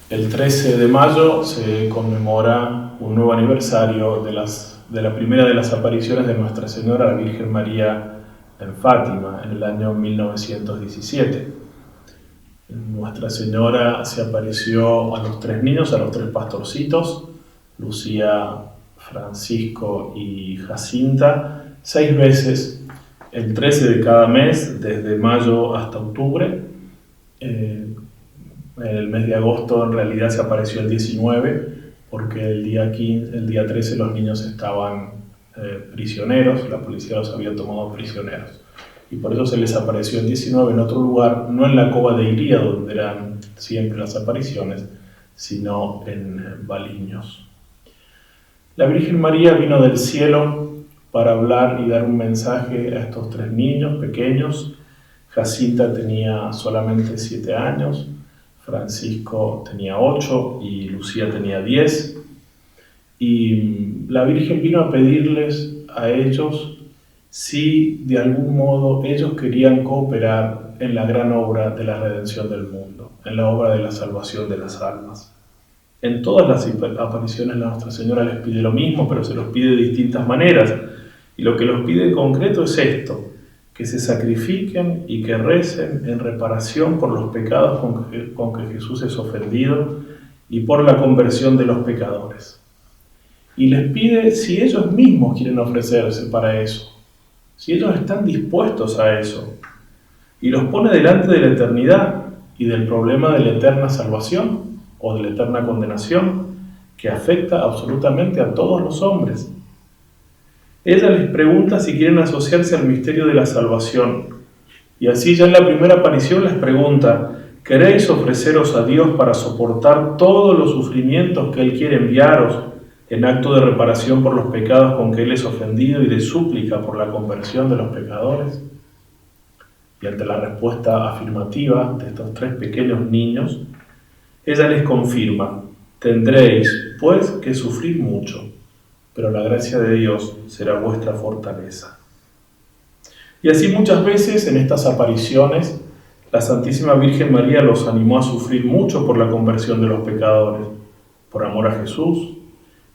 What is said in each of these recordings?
El 13 de mayo se conmemora un nuevo aniversario de la primera de las apariciones de Nuestra Señora, la Virgen María, en Fátima, en el año 1917. Nuestra Señora se apareció a los 3 niños, a los 3 pastorcitos, Lucía, Francisco y Jacinta, 6 veces, el 13 de cada mes, desde mayo hasta octubre. El mes de agosto en realidad se apareció el 19, porque el día 13 los niños estaban prisioneros, la policía los había tomado prisioneros. Y por eso se les apareció el 19 en otro lugar, no en la cova de Iría, donde eran siempre las apariciones, sino en Baliños. La Virgen María vino del cielo para hablar y dar un mensaje a estos 3 niños pequeños. Jacinta tenía solamente 7 años, Francisco tenía 8 y Lucía tenía 10. Y la Virgen vino a pedirles a ellos si de algún modo ellos querían cooperar en la gran obra de la redención del mundo, en la obra de la salvación de las almas. En todas las apariciones Nuestra Señora les pide lo mismo, pero se los pide de distintas maneras. Y lo que los pide en concreto es esto: que se sacrifiquen y que recen en reparación por los pecados con que Jesús es ofendido y por la conversión de los pecadores. Y les pide si ellos mismos quieren ofrecerse para eso, si ellos están dispuestos a eso, y los pone delante de la eternidad y del problema de la eterna salvación o de la eterna condenación que afecta absolutamente a todos los hombres. Ella les pregunta si quieren asociarse al misterio de la salvación, y así ya en la primera aparición les pregunta: ¿queréis ofreceros a Dios para soportar todos los sufrimientos que Él quiere enviaros en acto de reparación por los pecados con que Él es ofendido y de súplica por la conversión de los pecadores? Y ante la respuesta afirmativa de estos 3 pequeños niños, ella les confirma: tendréis pues que sufrir mucho, pero la gracia de Dios será vuestra fortaleza. Y así muchas veces en estas apariciones, la Santísima Virgen María los animó a sufrir mucho por la conversión de los pecadores, por amor a Jesús,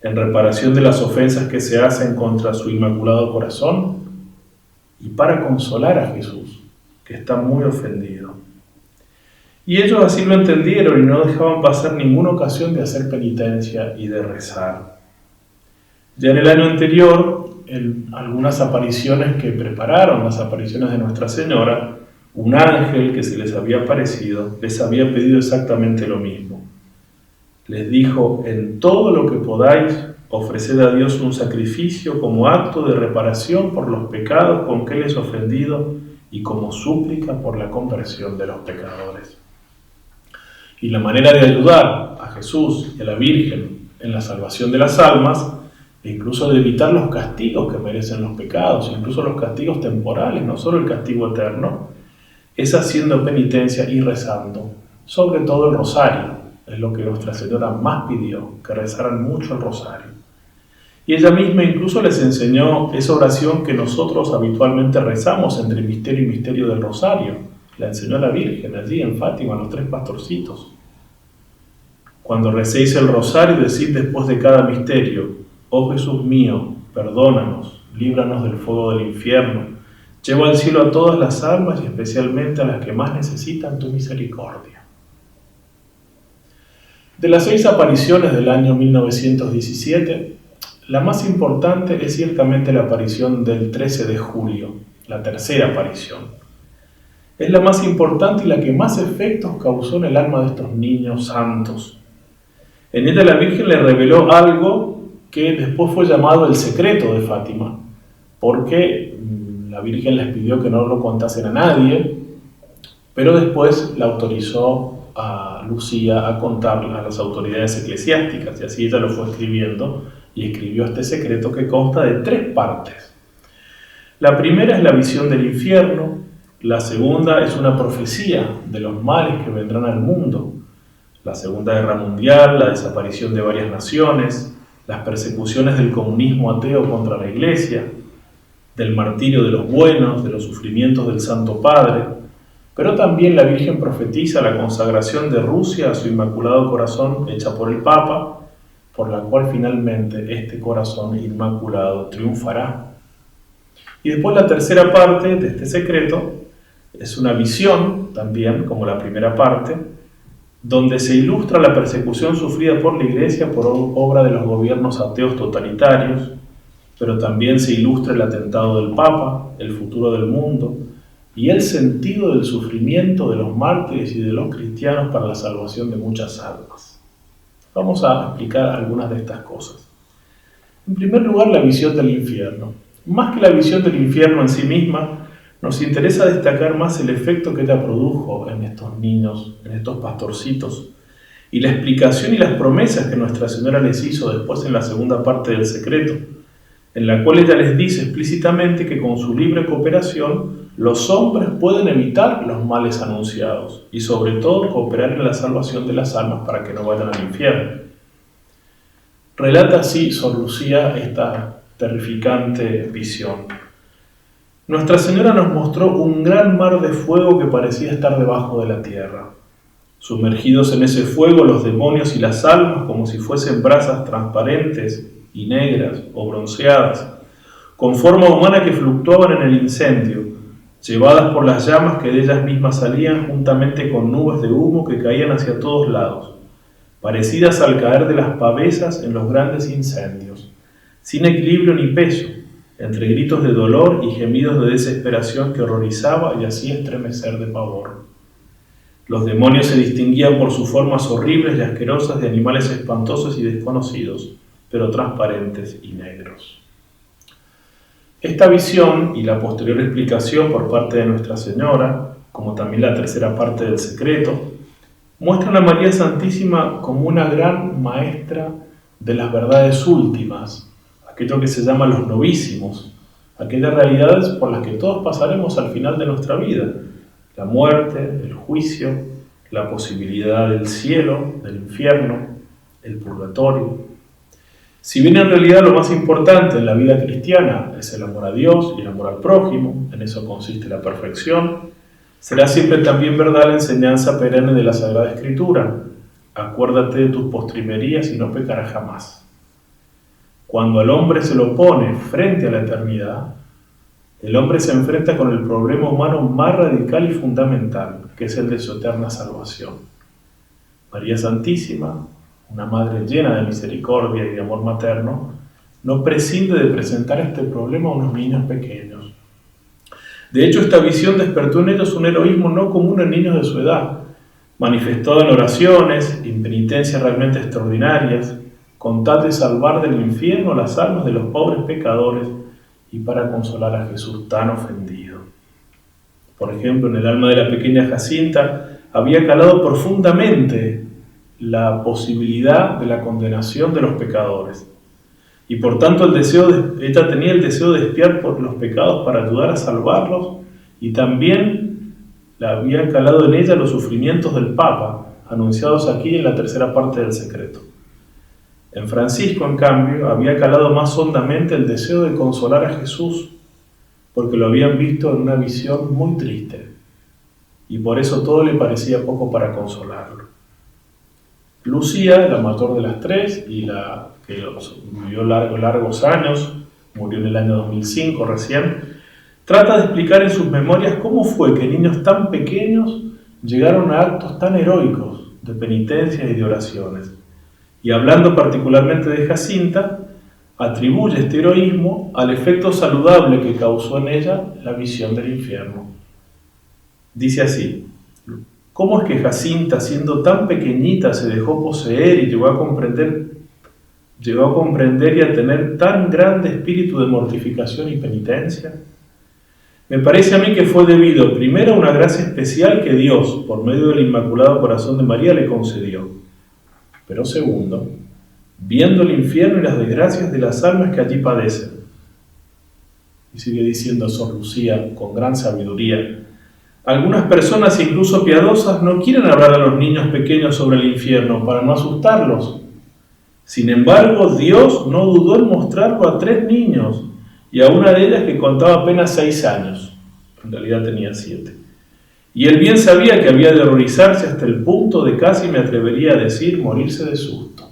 en reparación de las ofensas que se hacen contra su Inmaculado Corazón, y para consolar a Jesús, que está muy ofendido. Y ellos así lo entendieron y no dejaban pasar ninguna ocasión de hacer penitencia y de rezar. Ya en el año anterior, en algunas apariciones que prepararon, las apariciones de Nuestra Señora, un ángel que se les había aparecido les había pedido exactamente lo mismo. Les dijo: en todo lo que podáis, ofreced a Dios un sacrificio como acto de reparación por los pecados con que Él es ofendido y como súplica por la conversión de los pecadores. Y la manera de ayudar a Jesús y a la Virgen en la salvación de las almas, e incluso de evitar los castigos que merecen los pecados, incluso los castigos temporales, no solo el castigo eterno, es haciendo penitencia y rezando, sobre todo el rosario. Es lo que Nuestra Señora más pidió, que rezaran mucho el rosario. Y ella misma incluso les enseñó esa oración que nosotros habitualmente rezamos entre misterio y misterio del rosario. La enseñó la Virgen allí en Fátima, a los 3 pastorcitos. Cuando recéis el rosario, decid después de cada misterio: oh Jesús mío, perdónanos, líbranos del fuego del infierno, lleva al cielo a todas las almas y especialmente a las que más necesitan tu misericordia. De las 6 apariciones del año 1917, la más importante es ciertamente la aparición del 13 de julio, la tercera aparición. Es la más importante y la que más efectos causó en el alma de estos niños santos. En ella la Virgen le reveló algo que después fue llamado el secreto de Fátima, porque la Virgen les pidió que no lo contasen a nadie, pero después la autorizó a Lucía a contarlo a las autoridades eclesiásticas, y así ella lo fue escribiendo, y escribió este secreto que consta de 3 partes. La primera es la visión del infierno, la segunda es una profecía de los males que vendrán al mundo, la Segunda Guerra Mundial, la desaparición de varias naciones, las persecuciones del comunismo ateo contra la Iglesia, del martirio de los buenos, de los sufrimientos del Santo Padre, Pero también la Virgen profetiza la consagración de Rusia a su Inmaculado Corazón hecha por el Papa, por la cual finalmente este corazón inmaculado triunfará. Y después la tercera parte de este secreto es una visión, también como la primera parte, donde se ilustra la persecución sufrida por la Iglesia por obra de los gobiernos ateos totalitarios, pero también se ilustra el atentado del Papa, el futuro del mundo y el sentido del sufrimiento de los mártires y de los cristianos para la salvación de muchas almas. Vamos a explicar algunas de estas cosas. En primer lugar, la visión del infierno. Más que la visión del infierno en sí misma, nos interesa destacar más el efecto que ella produjo en estos niños, en estos pastorcitos, y la explicación y las promesas que Nuestra Señora les hizo después en la segunda parte del secreto, en la cual ella les dice explícitamente que con su libre cooperación los hombres pueden evitar los males anunciados y sobre todo cooperar en la salvación de las almas para que no vayan al infierno. Relata así Sor Lucía esta terrificante visión. Nuestra Señora nos mostró un gran mar de fuego que parecía estar debajo de la tierra. Sumergidos en ese fuego los demonios y las almas como si fuesen brasas transparentes y negras o bronceadas, con forma humana que fluctuaban en el incendio, llevadas por las llamas que de ellas mismas salían juntamente con nubes de humo que caían hacia todos lados, parecidas al caer de las pavesas en los grandes incendios, sin equilibrio ni peso, entre gritos de dolor y gemidos de desesperación que horrorizaba y hacía estremecer de pavor. Los demonios se distinguían por sus formas horribles y asquerosas de animales espantosos y desconocidos, pero transparentes y negros. Esta visión y la posterior explicación por parte de Nuestra Señora, como también la tercera parte del secreto, muestran a María Santísima como una gran maestra de las verdades últimas, aquello que se llama los novísimos, aquellas realidades por las que todos pasaremos al final de nuestra vida, la muerte, el juicio, la posibilidad del cielo, del infierno, el purgatorio. Si bien en realidad lo más importante en la vida cristiana es el amor a Dios y el amor al prójimo, en eso consiste la perfección, será siempre también verdad la enseñanza perenne de la Sagrada Escritura: acuérdate de tus postrimerías y no pecarás jamás. Cuando al hombre se lo pone frente a la eternidad, el hombre se enfrenta con el problema humano más radical y fundamental, que es el de su eterna salvación. María Santísima, una madre llena de misericordia y de amor materno, no prescinde de presentar este problema a unos niños pequeños. De hecho, esta visión despertó en ellos un heroísmo no común en niños de su edad, manifestado en oraciones y en penitencias realmente extraordinarias, con tal de salvar del infierno las almas de los pobres pecadores y para consolar a Jesús tan ofendido. Por ejemplo, en el alma de la pequeña Jacinta había calado profundamente la posibilidad de la condenación de los pecadores. Y por tanto ella tenía el deseo de expiar por los pecados para ayudar a salvarlos, y también había calado en ella los sufrimientos del Papa, anunciados aquí en la tercera parte del secreto. En Francisco, en cambio, había calado más hondamente el deseo de consolar a Jesús, porque lo habían visto en una visión muy triste, y por eso todo le parecía poco para consolarlo. Lucía, la mayor de las tres, y la que vivió largos años, murió en el año 2005 recién, trata de explicar en sus memorias cómo fue que niños tan pequeños llegaron a actos tan heroicos de penitencias y de oraciones. Y hablando particularmente de Jacinta, atribuye este heroísmo al efecto saludable que causó en ella la visión del infierno. Dice así: ¿cómo es que Jacinta, siendo tan pequeñita, se dejó poseer y llegó a comprender y a tener tan grande espíritu de mortificación y penitencia? Me parece a mí que fue debido, primero, a una gracia especial que Dios, por medio del Inmaculado Corazón de María, le concedió. Pero segundo, viendo el infierno y las desgracias de las almas que allí padecen. Y sigue diciendo Sor Lucía con gran sabiduría: algunas personas, incluso piadosas, no quieren hablar a los niños pequeños sobre el infierno para no asustarlos. Sin embargo, Dios no dudó en mostrarlo a 3 niños, y a una de ellas que contaba apenas 6 años. En realidad tenía 7. Y él bien sabía que había de horrorizarse hasta el punto de casi, me atrevería a decir, morirse de susto.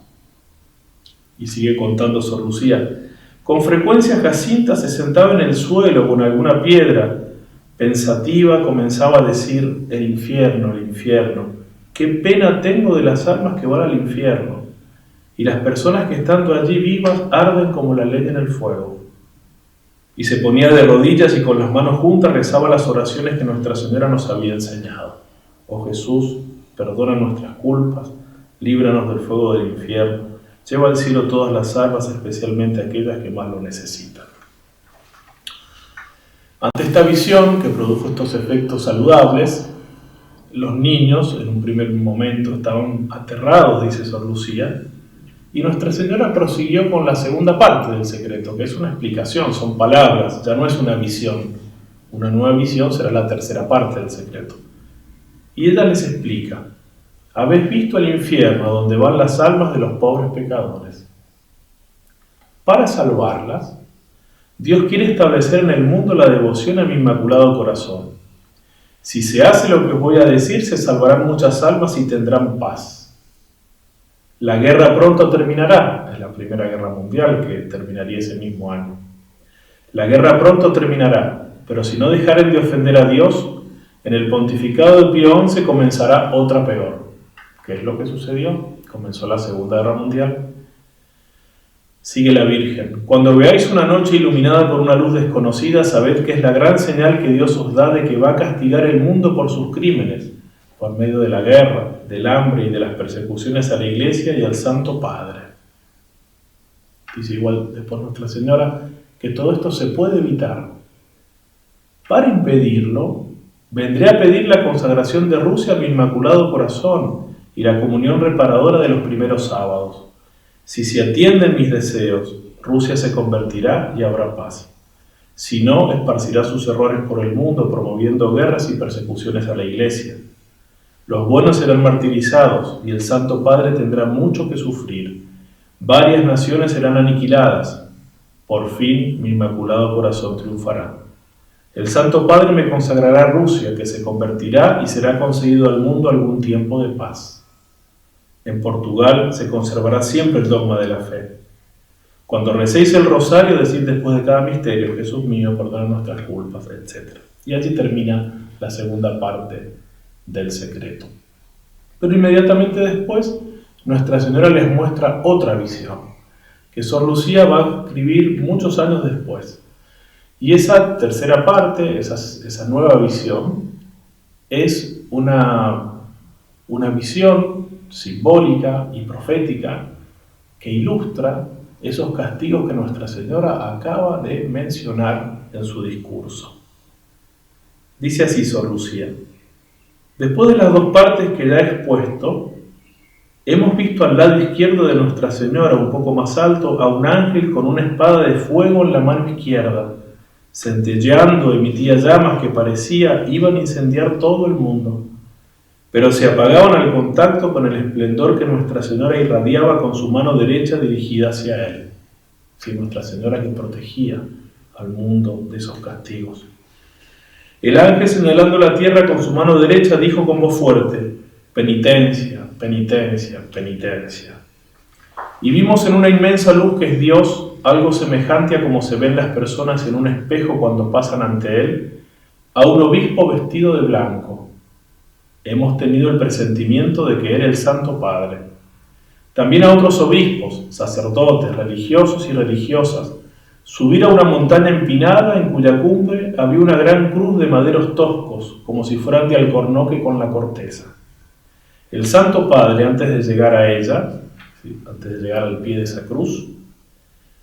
Y sigue contando Sor Lucía. Con frecuencia Jacinta se sentaba en el suelo con alguna piedra. Pensativa comenzaba a decir, el infierno, qué pena tengo de las almas que van al infierno. Y las personas que estando allí vivas arden como la leña en el fuego. Y se ponía de rodillas y con las manos juntas rezaba las oraciones que Nuestra Señora nos había enseñado. Oh Jesús, perdona nuestras culpas, líbranos del fuego del infierno, lleva al cielo todas las almas, especialmente aquellas que más lo necesitan. Ante esta visión que produjo estos efectos saludables, los niños en un primer momento estaban aterrados, dice Sor Lucía, y Nuestra Señora prosiguió con la segunda parte del secreto, que es una explicación, son palabras, ya no es una visión. Una nueva visión será la tercera parte del secreto. Y ella les explica, habéis visto el infierno a donde van las almas de los pobres pecadores. Para salvarlas, Dios quiere establecer en el mundo la devoción a mi Inmaculado Corazón. Si se hace lo que os voy a decir, se salvarán muchas almas y tendrán paz. La guerra pronto terminará, es la Primera Guerra Mundial que terminaría ese mismo año. La guerra pronto terminará, pero si no dejaren de ofender a Dios, en el pontificado de Pío XI comenzará otra peor. ¿Qué es lo que sucedió? Comenzó la Segunda Guerra Mundial. Sigue la Virgen. Cuando veáis una noche iluminada por una luz desconocida, sabed que es la gran señal que Dios os da de que va a castigar el mundo por sus crímenes, por medio de la guerra, del hambre y de las persecuciones a la Iglesia y al Santo Padre. Dice igual después Nuestra Señora que todo esto se puede evitar. Para impedirlo, vendré a pedir la consagración de Rusia a mi Inmaculado Corazón y la comunión reparadora de los primeros sábados. Si se atienden mis deseos, Rusia se convertirá y habrá paz. Si no, esparcirá sus errores por el mundo, promoviendo guerras y persecuciones a la Iglesia. Los buenos serán martirizados y el Santo Padre tendrá mucho que sufrir. Varias naciones serán aniquiladas. Por fin mi Inmaculado Corazón triunfará. El Santo Padre me consagrará a Rusia, que se convertirá y será concedido al mundo algún tiempo de paz. En Portugal se conservará siempre el dogma de la fe. Cuando recéis el rosario, decid después de cada misterio, Jesús mío, perdona nuestras culpas, etc. Y allí termina la segunda parte del secreto. Pero inmediatamente después, Nuestra Señora les muestra otra visión, que Sor Lucía va a escribir muchos años después. Y esa tercera parte, esa nueva visión, es una visión simbólica y profética que ilustra esos castigos que Nuestra Señora acaba de mencionar en su discurso. Dice así Sor Lucía: después de las dos partes que ya he expuesto, hemos visto al lado izquierdo de Nuestra Señora, un poco más alto, a un ángel con una espada de fuego en la mano izquierda. Centelleando emitía llamas que parecía iban a incendiar todo el mundo, pero se apagaban al contacto con el esplendor que Nuestra Señora irradiaba con su mano derecha dirigida hacia él. Sí, Nuestra Señora que protegía al mundo de esos castigos. El ángel, señalando la tierra con su mano derecha, dijo con voz fuerte: penitencia, penitencia, penitencia. Y vimos en una inmensa luz que es Dios, algo semejante a como se ven las personas en un espejo cuando pasan ante él, a un obispo vestido de blanco. Hemos tenido el presentimiento de que era el Santo Padre. También a otros obispos, sacerdotes, religiosos y religiosas, subir a una montaña empinada en cuya cumbre había una gran cruz de maderos toscos, como si fueran de alcornoque con la corteza. El Santo Padre, antes de llegar a ella, antes de llegar al pie de esa cruz,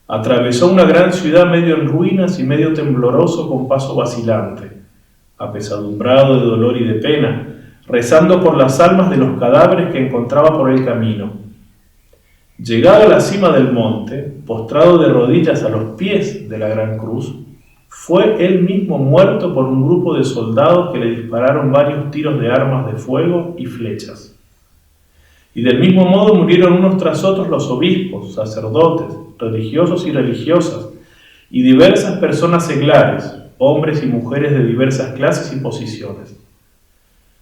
atravesó una gran ciudad medio en ruinas y medio tembloroso con paso vacilante, apesadumbrado de dolor y de pena, rezando por las almas de los cadáveres que encontraba por el camino. Llegado a la cima del monte, postrado de rodillas a los pies de la gran cruz, fue él mismo muerto por un grupo de soldados que le dispararon varios tiros de armas de fuego y flechas. Y del mismo modo murieron unos tras otros los obispos, sacerdotes, religiosos y religiosas, y diversas personas seglares, hombres y mujeres de diversas clases y posiciones.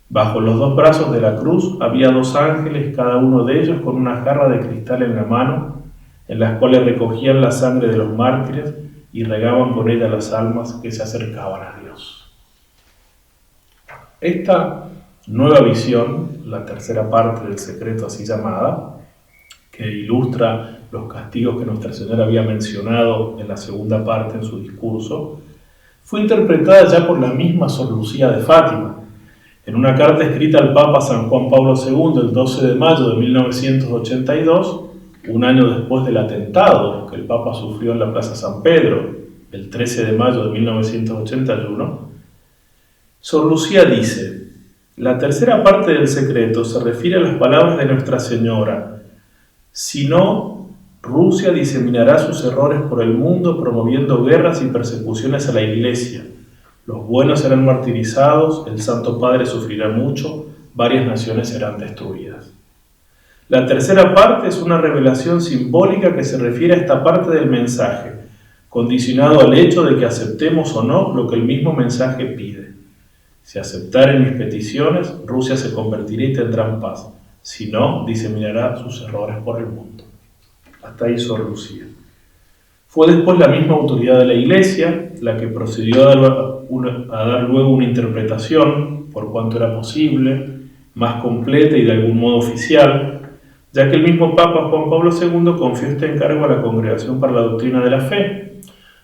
Bajo los dos brazos de la cruz había dos ángeles, cada uno de ellos con una jarra de cristal en la mano, en las cuales recogían la sangre de los mártires y regaban con ella las almas que se acercaban a Dios. Esta nueva visión, la tercera parte del secreto así llamada, que ilustra los castigos que Nuestra Señora había mencionado en la segunda parte en su discurso, fue interpretada ya por la misma Sor Lucía de Fátima. En una carta escrita al Papa San Juan Pablo II el 12 de mayo de 1982, un año después del atentado que el Papa sufrió en la Plaza San Pedro, el 13 de mayo de 1981, Sor Lucía dice: la tercera parte del secreto se refiere a las palabras de Nuestra Señora: si no, Rusia diseminará sus errores por el mundo promoviendo guerras y persecuciones a la Iglesia. Los buenos serán martirizados, el Santo Padre sufrirá mucho, varias naciones serán destruidas. La tercera parte es una revelación simbólica que se refiere a esta parte del mensaje, condicionado al hecho de que aceptemos o no lo que el mismo mensaje pide. Si aceptaren mis peticiones, Rusia se convertirá y tendrán paz. Si no, diseminará sus errores por el mundo. Hasta ahí Sor Lucía. Fue después la misma autoridad de la Iglesia la que procedió a dar luego una interpretación, por cuanto era posible, más completa y de algún modo oficial, ya que el mismo Papa Juan Pablo II confió este encargo a la Congregación para la Doctrina de la Fe,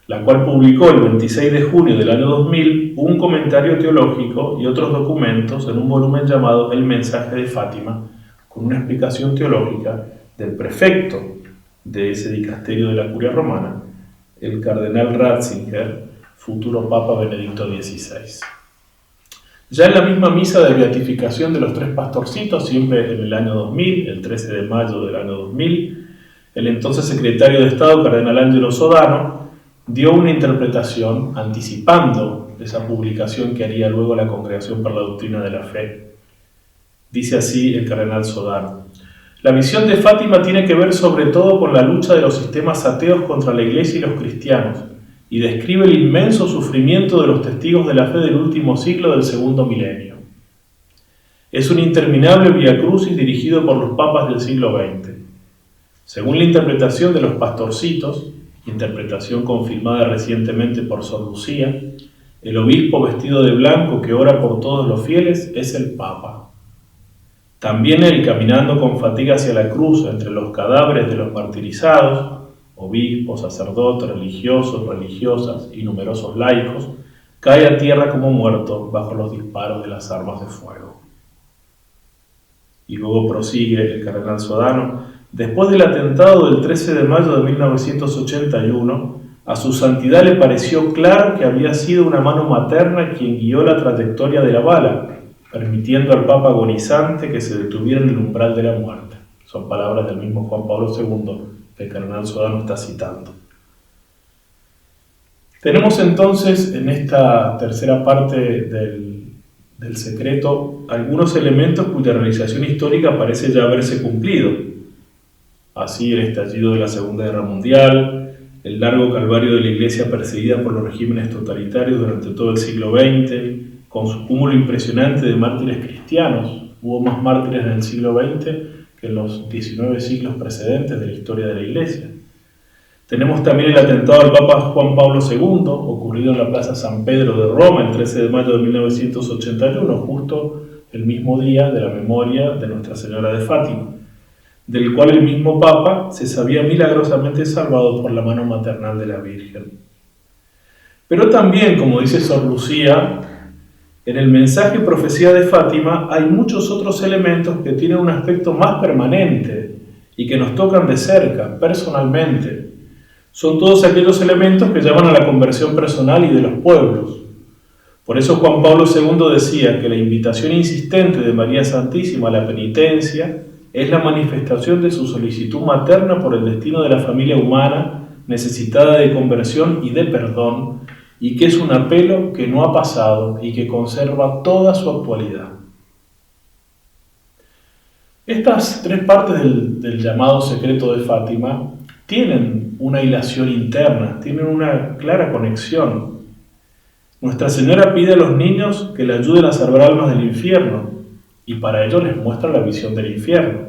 la cual publicó el 26 de junio del año 2000 un comentario teológico y otros documentos en un volumen llamado El Mensaje de Fátima, con una explicación teológica del prefecto de ese dicasterio de la Curia Romana, el cardenal Ratzinger, futuro Papa Benedicto XVI. Ya en la misma misa de beatificación de los tres pastorcitos, siempre en el año 2000, el 13 de mayo del año 2000, el entonces secretario de Estado, cardenal Angelo Sodano, dio una interpretación anticipando esa publicación que haría luego la Congregación para la Doctrina de la Fe. Dice así el cardenal Sodano: la visión de Fátima tiene que ver sobre todo con la lucha de los sistemas ateos contra la Iglesia y los cristianos, y describe el inmenso sufrimiento de los testigos de la fe del último siglo del segundo milenio. Es un interminable viacrucis dirigido por los papas del siglo XX. Según la interpretación de los pastorcitos, interpretación confirmada recientemente por Sor Lucía, el obispo vestido de blanco que ora por todos los fieles es el Papa. También él, caminando con fatiga hacia la cruz entre los cadáveres de los martirizados, obispos, sacerdotes, religiosos, religiosas y numerosos laicos, cae a tierra como muerto bajo los disparos de las armas de fuego. Y luego prosigue el cardenal Sodano: después del atentado del 13 de mayo de 1981, a su santidad le pareció claro que había sido una mano materna quien guió la trayectoria de la bala, permitiendo al Papa agonizante que se detuviera en el umbral de la muerte. Son palabras del mismo Juan Pablo II que el cardenal Sodano está citando. Tenemos entonces en esta tercera parte del secreto algunos elementos cuya realización histórica parece ya haberse cumplido. Así el estallido de la Segunda Guerra Mundial, el largo calvario de la Iglesia perseguida por los regímenes totalitarios durante todo el siglo XX, con su cúmulo impresionante de mártires cristianos. Hubo más mártires en el siglo XX que en los 19 siglos precedentes de la historia de la Iglesia. Tenemos también el atentado al Papa Juan Pablo II, ocurrido en la Plaza San Pedro de Roma el 13 de mayo de 1981, justo el mismo día de la memoria de Nuestra Señora de Fátima, del cual el mismo Papa se sabía milagrosamente salvado por la mano maternal de la Virgen. Pero también, como dice Sor Lucía, en el mensaje Profecía de Fátima hay muchos otros elementos que tienen un aspecto más permanente y que nos tocan de cerca, personalmente. Son todos aquellos elementos que llaman a la conversión personal y de los pueblos. Por eso Juan Pablo II decía que la invitación insistente de María Santísima a la penitencia es la manifestación de su solicitud materna por el destino de la familia humana necesitada de conversión y de perdón, y que es un apelo que no ha pasado y que conserva toda su actualidad. Estas tres partes del llamado secreto de Fátima tienen una hilación interna, tienen una clara conexión. Nuestra Señora pide a los niños que le ayuden a salvar almas del infierno, y para ello les muestra la visión del infierno.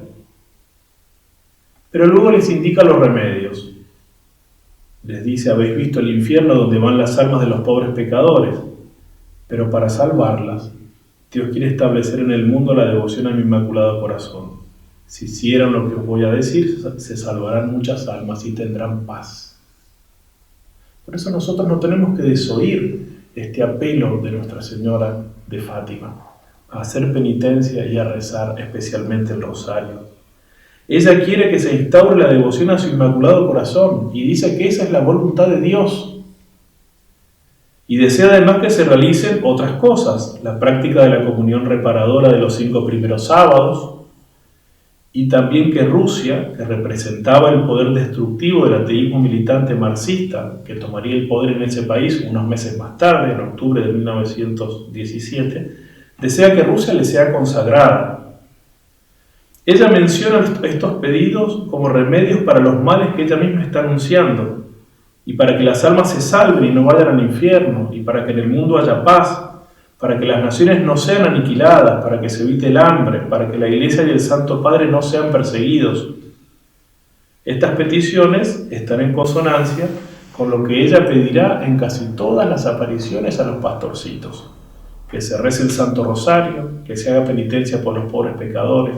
Pero luego les indica los remedios. Les dice: habéis visto el infierno donde van las almas de los pobres pecadores, pero para salvarlas, Dios quiere establecer en el mundo la devoción a mi Inmaculado Corazón. Si hicieran lo que os voy a decir, se salvarán muchas almas y tendrán paz. Por eso nosotros no tenemos que desoír este apelo de Nuestra Señora de Fátima, a hacer penitencia y a rezar especialmente el rosario. Ella quiere que se instaure la devoción a su Inmaculado Corazón y dice que esa es la voluntad de Dios. Y desea además que se realicen otras cosas: la práctica de la comunión reparadora de los 5 primeros sábados, y también que Rusia, que representaba el poder destructivo del ateísmo militante marxista, que tomaría el poder en ese país unos meses más tarde, en octubre de 1917, desea que Rusia le sea consagrada. Ella menciona estos pedidos como remedios para los males que ella misma está anunciando, y para que las almas se salven y no vayan al infierno, y para que en el mundo haya paz, para que las naciones no sean aniquiladas, para que se evite el hambre, para que la Iglesia y el Santo Padre no sean perseguidos. Estas peticiones están en consonancia con lo que ella pedirá en casi todas las apariciones a los pastorcitos: que se rece el Santo Rosario, que se haga penitencia por los pobres pecadores,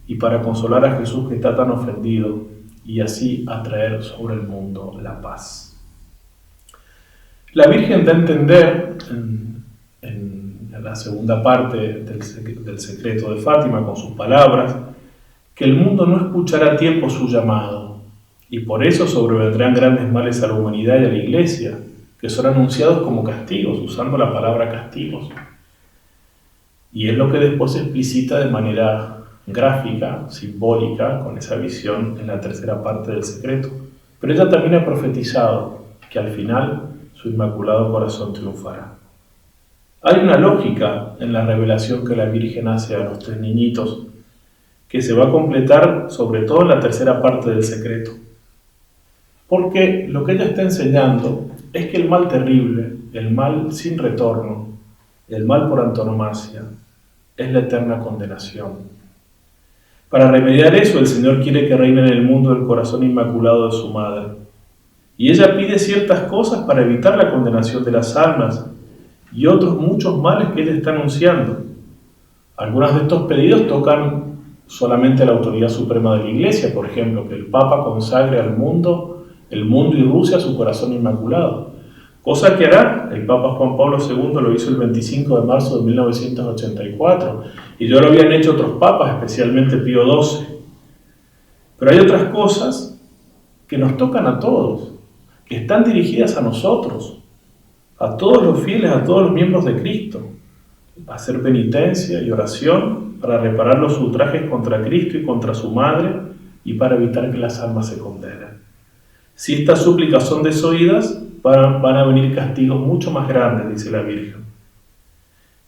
y para consolar a Jesús que está tan ofendido, y así atraer sobre el mundo la paz. La Virgen da a entender en la segunda parte del secreto de Fátima, con sus palabras, que el mundo no escuchará a tiempo su llamado, y por eso sobrevendrán grandes males a la humanidad y a la Iglesia, que son anunciados como castigos, usando la palabra castigos. Y es lo que después se explicita de manera gráfica, simbólica, con esa visión en la tercera parte del secreto. Pero ella también ha profetizado que al final su Inmaculado Corazón triunfará. Hay una lógica en la revelación que la Virgen hace a los 3 niñitos, que se va a completar sobre todo en la tercera parte del secreto. Porque lo que ella está enseñando es que el mal terrible, el mal sin retorno, el mal por antonomasia, es la eterna condenación. Para remediar eso, el Señor quiere que reine en el mundo el corazón inmaculado de su Madre. Y ella pide ciertas cosas para evitar la condenación de las almas y otros muchos males que ella está anunciando. Algunos de estos pedidos tocan solamente a la autoridad suprema de la Iglesia, por ejemplo, que el Papa consagre al mundo, el mundo y Rusia a su corazón inmaculado. Cosa que hará, el Papa Juan Pablo II lo hizo el 25 de marzo de 1984, y ya lo habían hecho otros papas, especialmente Pío XII. Pero hay otras cosas que nos tocan a todos, que están dirigidas a nosotros, a todos los fieles, a todos los miembros de Cristo: hacer penitencia y oración para reparar los ultrajes contra Cristo y contra su Madre, y para evitar que las almas se condenen. Si estas súplicas son desoídas, van a venir castigos mucho más grandes, dice la Virgen.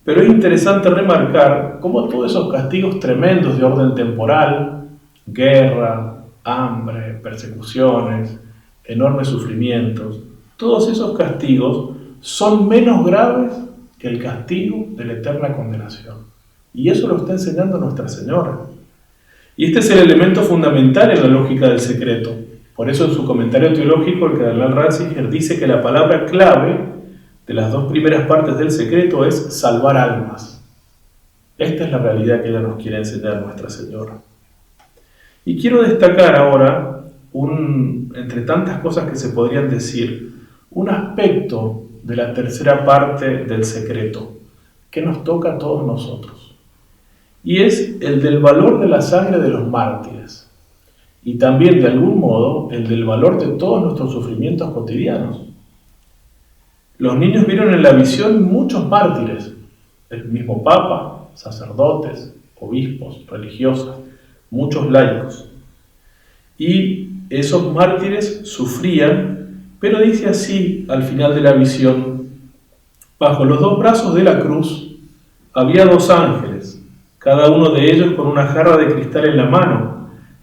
Pero es interesante remarcar cómo todos esos castigos tremendos de orden temporal, guerra, hambre, persecuciones, enormes sufrimientos, todos esos castigos son menos graves que el castigo de la eterna condenación. Y eso lo está enseñando Nuestra Señora. Y este es el elemento fundamental en la lógica del secreto. Por eso en su comentario teológico el cardenal Ratzinger dice que la palabra clave de las 2 primeras partes del secreto es salvar almas. Esta es la realidad que ella nos quiere enseñar Nuestra Señora. Y quiero destacar ahora, entre tantas cosas que se podrían decir, un aspecto de la tercera parte del secreto que nos toca a todos nosotros. Y es el del valor de la sangre de los mártires. Y también, de algún modo, el del valor de todos nuestros sufrimientos cotidianos. Los niños vieron en la visión muchos mártires, el mismo Papa, sacerdotes, obispos, religiosas, muchos laicos. Y esos mártires sufrían, pero dice así al final de la visión: bajo los 2 brazos de la cruz había 2 ángeles, cada uno de ellos con una jarra de cristal en la mano,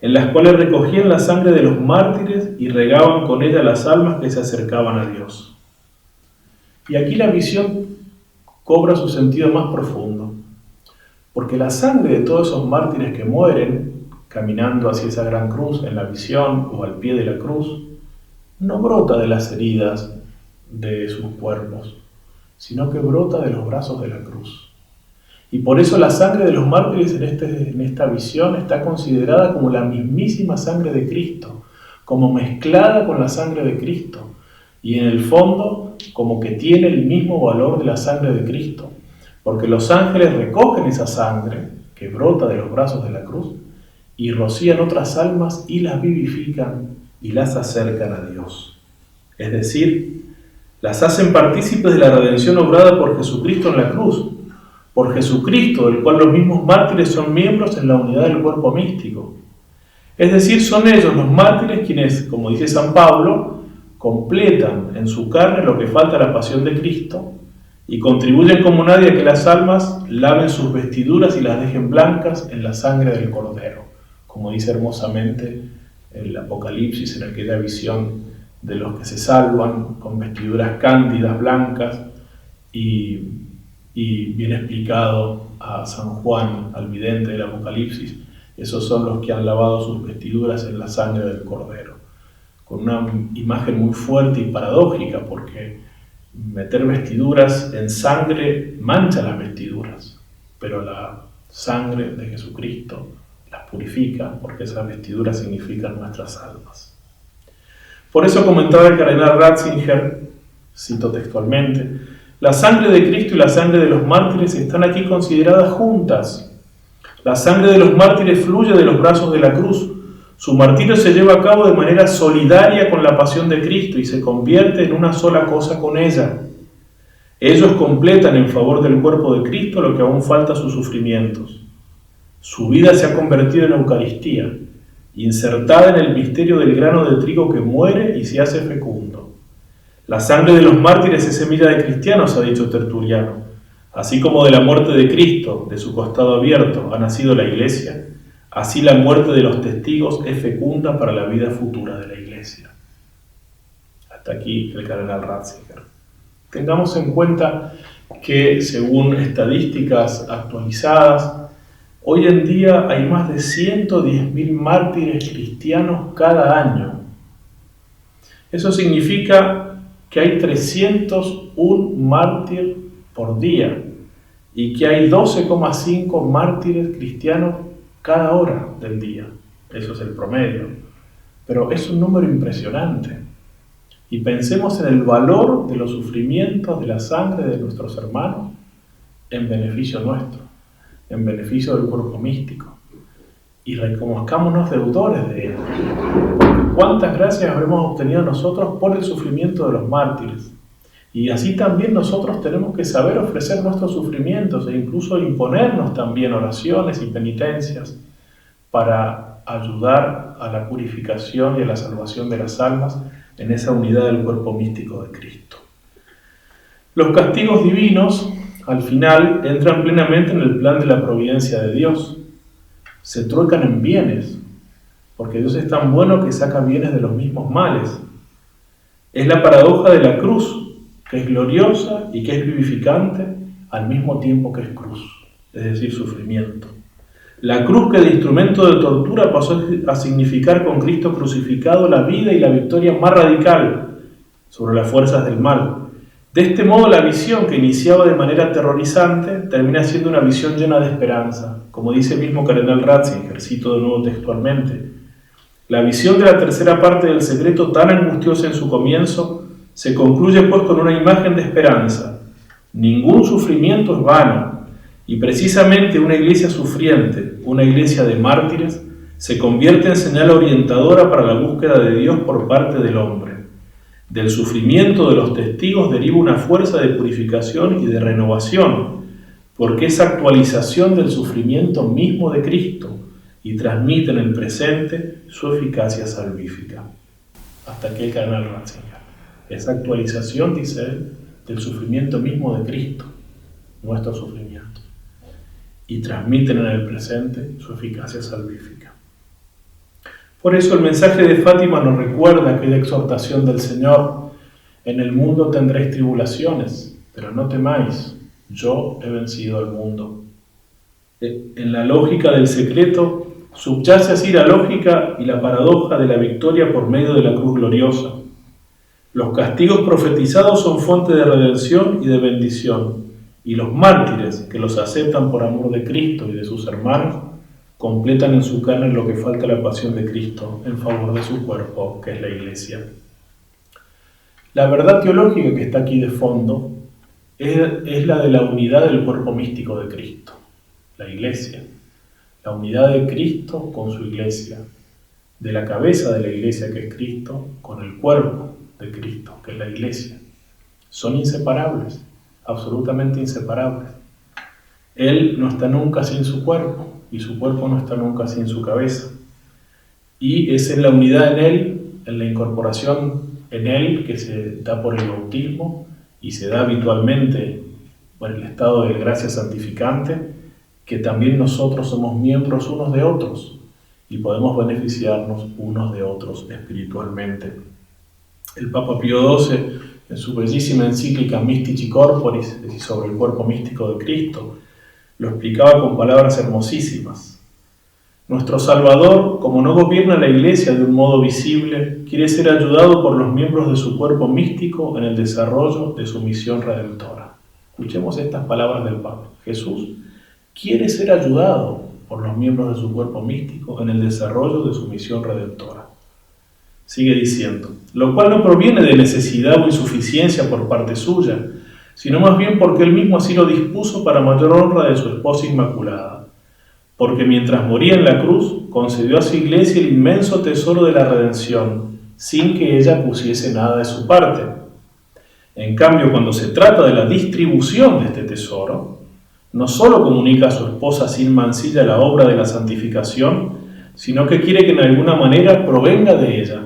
en las cuales recogían la sangre de los mártires y regaban con ella las almas que se acercaban a Dios. Y aquí la visión cobra su sentido más profundo, porque la sangre de todos esos mártires que mueren, caminando hacia esa gran cruz en la visión o al pie de la cruz, no brota de las heridas de sus cuerpos, sino que brota de los brazos de la cruz. Y por eso la sangre de los mártires en esta visión está considerada como la mismísima sangre de Cristo, como mezclada con la sangre de Cristo, y en el fondo como que tiene el mismo valor de la sangre de Cristo, porque los ángeles recogen esa sangre que brota de los brazos de la cruz y rocían otras almas y las vivifican y las acercan a Dios. Es decir, las hacen partícipes de la redención obrada por Jesucristo en la cruz, por Jesucristo, del cual los mismos mártires son miembros en la unidad del cuerpo místico. Es decir, son ellos los mártires quienes, como dice San Pablo, completan en su carne lo que falta a la pasión de Cristo y contribuyen como nadie a que las almas laven sus vestiduras y las dejen blancas en la sangre del Cordero, como dice hermosamente el Apocalipsis en aquella visión de los que se salvan con vestiduras cándidas, blancas, y bien explicado a San Juan, al vidente del Apocalipsis, esos son los que han lavado sus vestiduras en la sangre del Cordero, con una imagen muy fuerte y paradójica, porque meter vestiduras en sangre mancha las vestiduras, pero la sangre de Jesucristo las purifica, porque esas vestiduras significan nuestras almas. Por eso comentaba el cardenal Ratzinger, cito textualmente: la sangre de Cristo y la sangre de los mártires están aquí consideradas juntas. La sangre de los mártires fluye de los brazos de la cruz. Su martirio se lleva a cabo de manera solidaria con la pasión de Cristo y se convierte en una sola cosa con ella. Ellos completan en favor del cuerpo de Cristo lo que aún falta a sus sufrimientos. Su vida se ha convertido en Eucaristía, insertada en el misterio del grano de trigo que muere y se hace fecundo. La sangre de los mártires es semilla de cristianos, ha dicho Tertuliano. Así como de la muerte de Cristo, de su costado abierto, ha nacido la Iglesia, así la muerte de los testigos es fecunda para la vida futura de la Iglesia. Hasta aquí el cardenal Ratzinger. Tengamos en cuenta que, según estadísticas actualizadas, hoy en día hay más de 110.000 mártires cristianos cada año. Eso significa que hay 301 mártires por día y que hay 12,5 mártires cristianos cada hora del día. Eso es el promedio. Pero es un número impresionante. Y pensemos en el valor de los sufrimientos de la sangre de nuestros hermanos en beneficio nuestro, en beneficio del cuerpo místico. Y reconozcámonos deudores de él. Porque cuántas gracias habremos obtenido nosotros por el sufrimiento de los mártires. Y así también nosotros tenemos que saber ofrecer nuestros sufrimientos e incluso imponernos también oraciones y penitencias para ayudar a la purificación y a la salvación de las almas en esa unidad del cuerpo místico de Cristo. Los castigos divinos, al final, entran plenamente en el plan de la providencia de Dios. Se truecan en bienes, porque Dios es tan bueno que saca bienes de los mismos males. Es la paradoja de la cruz, que es gloriosa y que es vivificante al mismo tiempo que es cruz, es decir, sufrimiento. La cruz, que de instrumento de tortura pasó a significar con Cristo crucificado la vida y la victoria más radical sobre las fuerzas del mal. De este modo, la visión que iniciaba de manera aterrorizante termina siendo una visión llena de esperanza, como dice el mismo cardenal Ratzinger, cito de nuevo textualmente: la visión de la tercera parte del secreto, tan angustiosa en su comienzo, se concluye pues con una imagen de esperanza. Ningún sufrimiento es vano, y precisamente una iglesia sufriente, una iglesia de mártires, se convierte en señal orientadora para la búsqueda de Dios por parte del hombre. Del sufrimiento de los testigos deriva una fuerza de purificación y de renovación, porque es actualización del sufrimiento mismo de Cristo y transmite en el presente su eficacia salvífica. Hasta aquí el cardenal Ratzinger. Esa actualización, dice él, del sufrimiento mismo de Cristo, nuestro sufrimiento, y transmiten en el presente su eficacia salvífica. Por eso el mensaje de Fátima nos recuerda aquella exhortación del Señor: en el mundo tendréis tribulaciones, pero no temáis, Yo he vencido al mundo. En la lógica del secreto subyace así la lógica y la paradoja de la victoria por medio de la cruz gloriosa. Los castigos profetizados son fuente de redención y de bendición, y los mártires que los aceptan por amor de Cristo y de sus hermanos, completan en su carne lo que falta a la pasión de Cristo en favor de su cuerpo, que es la Iglesia. La verdad teológica que está aquí de fondo es la de la unidad del cuerpo místico de Cristo, la Iglesia. La unidad de Cristo con su Iglesia, de la cabeza de la Iglesia que es Cristo, con el cuerpo de Cristo, que es la Iglesia. Son inseparables, absolutamente inseparables. Él no está nunca sin su cuerpo, y su cuerpo no está nunca sin su cabeza. Y es en la unidad en Él, en la incorporación en Él, que se da por el bautismo y se da habitualmente por el estado de gracia santificante, que también nosotros somos miembros unos de otros y podemos beneficiarnos unos de otros espiritualmente. El Papa Pío XII, en su bellísima encíclica Mystici Corporis, es decir, sobre el cuerpo místico de Cristo, lo explicaba con palabras hermosísimas. Nuestro Salvador, como no gobierna la Iglesia de un modo visible, quiere ser ayudado por los miembros de su cuerpo místico en el desarrollo de su misión redentora. Escuchemos estas palabras del Papa. Jesús quiere ser ayudado por los miembros de su cuerpo místico en el desarrollo de su misión redentora. Sigue diciendo, lo cual no proviene de necesidad o insuficiencia por parte suya, sino más bien porque Él mismo así lo dispuso para mayor honra de su esposa inmaculada. Porque mientras moría en la cruz, concedió a su Iglesia el inmenso tesoro de la redención, sin que ella pusiese nada de su parte. En cambio, cuando se trata de la distribución de este tesoro, no solo comunica a su esposa sin mancilla la obra de la santificación, sino que quiere que en alguna manera provenga de ella.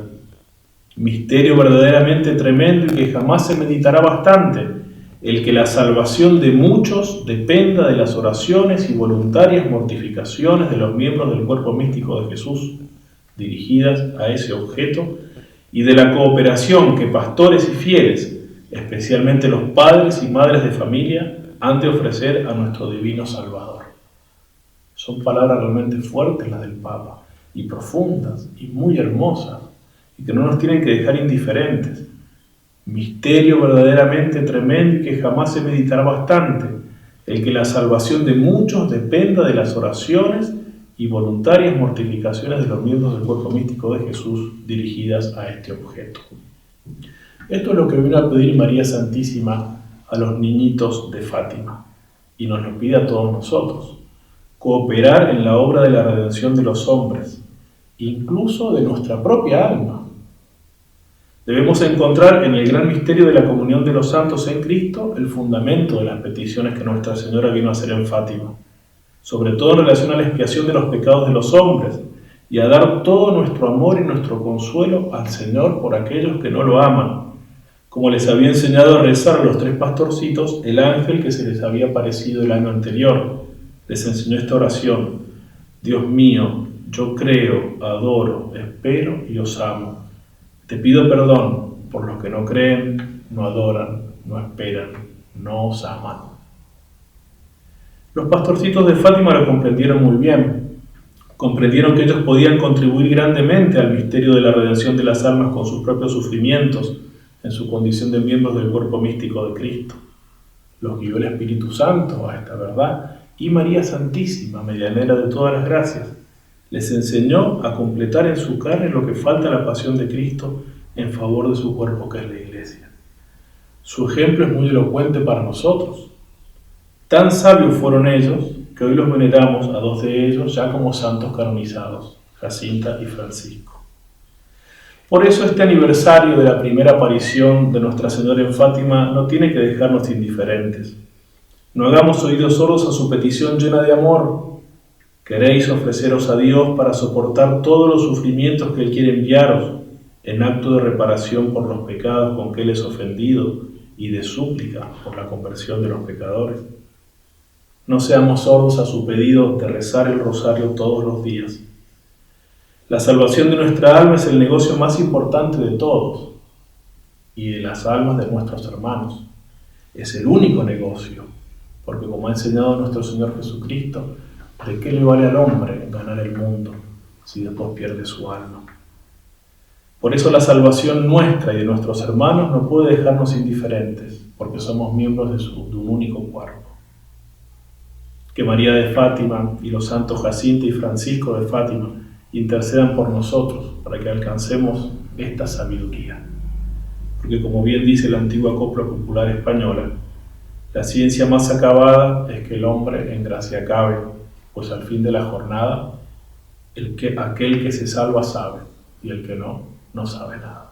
Misterio verdaderamente tremendo y que jamás se meditará bastante, el que la salvación de muchos dependa de las oraciones y voluntarias mortificaciones de los miembros del cuerpo místico de Jesús, dirigidas a ese objeto, y de la cooperación que pastores y fieles, especialmente los padres y madres de familia, han de ofrecer a nuestro divino Salvador. Son palabras realmente fuertes las del Papa, y profundas, y muy hermosas, y que no nos tienen que dejar indiferentes. Misterio verdaderamente tremendo y que jamás se meditará bastante, el que la salvación de muchos dependa de las oraciones y voluntarias mortificaciones de los miembros del cuerpo místico de Jesús dirigidas a este objeto. Esto es lo que vino a pedir María Santísima a los niñitos de Fátima, y nos lo pide a todos nosotros: cooperar en la obra de la redención de los hombres, incluso de nuestra propia alma. Debemos encontrar en el gran misterio de la comunión de los santos en Cristo el fundamento de las peticiones que Nuestra Señora vino a hacer en Fátima, sobre todo en relación a la expiación de los pecados de los hombres y a dar todo nuestro amor y nuestro consuelo al Señor por aquellos que no lo aman, como les había enseñado a rezar a los 3 pastorcitos el ángel que se les había aparecido el año anterior. Les enseñó esta oración: Dios mío, yo creo, adoro, espero y os amo. Te pido perdón por los que no creen, no adoran, no esperan, no os aman. Los pastorcitos de Fátima lo comprendieron muy bien. Comprendieron que ellos podían contribuir grandemente al misterio de la redención de las almas con sus propios sufrimientos, en su condición de miembros del cuerpo místico de Cristo. Los guió el Espíritu Santo a esta verdad, y María Santísima, medianera de todas las gracias, les enseñó a completar en su carne lo que falta a la pasión de Cristo en favor de su cuerpo, que es la Iglesia. Su ejemplo es muy elocuente para nosotros. Tan sabios fueron ellos que hoy los veneramos a 2 de ellos ya como santos canonizados, Jacinta y Francisco. Por eso este aniversario de la primera aparición de Nuestra Señora en Fátima no tiene que dejarnos indiferentes. No hagamos oídos sordos a su petición llena de amor. Queréis ofreceros a Dios para soportar todos los sufrimientos que Él quiere enviaros, en acto de reparación por los pecados con que Él es ofendido y de súplica por la conversión de los pecadores. No seamos sordos a su pedido de rezar el rosario todos los días. La salvación de nuestra alma es el negocio más importante de todos y de las almas de nuestros hermanos. Es el único negocio, porque como ha enseñado nuestro Señor Jesucristo, ¿de qué le vale al hombre ganar el mundo si después pierde su alma? Por eso la salvación nuestra y de nuestros hermanos no puede dejarnos indiferentes, porque somos miembros de un único cuerpo. Que María de Fátima y los santos Jacinto y Francisco de Fátima intercedan por nosotros para que alcancemos esta sabiduría. Porque como bien dice la antigua copla popular española, la ciencia más acabada es que el hombre en gracia cabe, pues al fin de la jornada aquel que se salva sabe, y el que no, no sabe nada.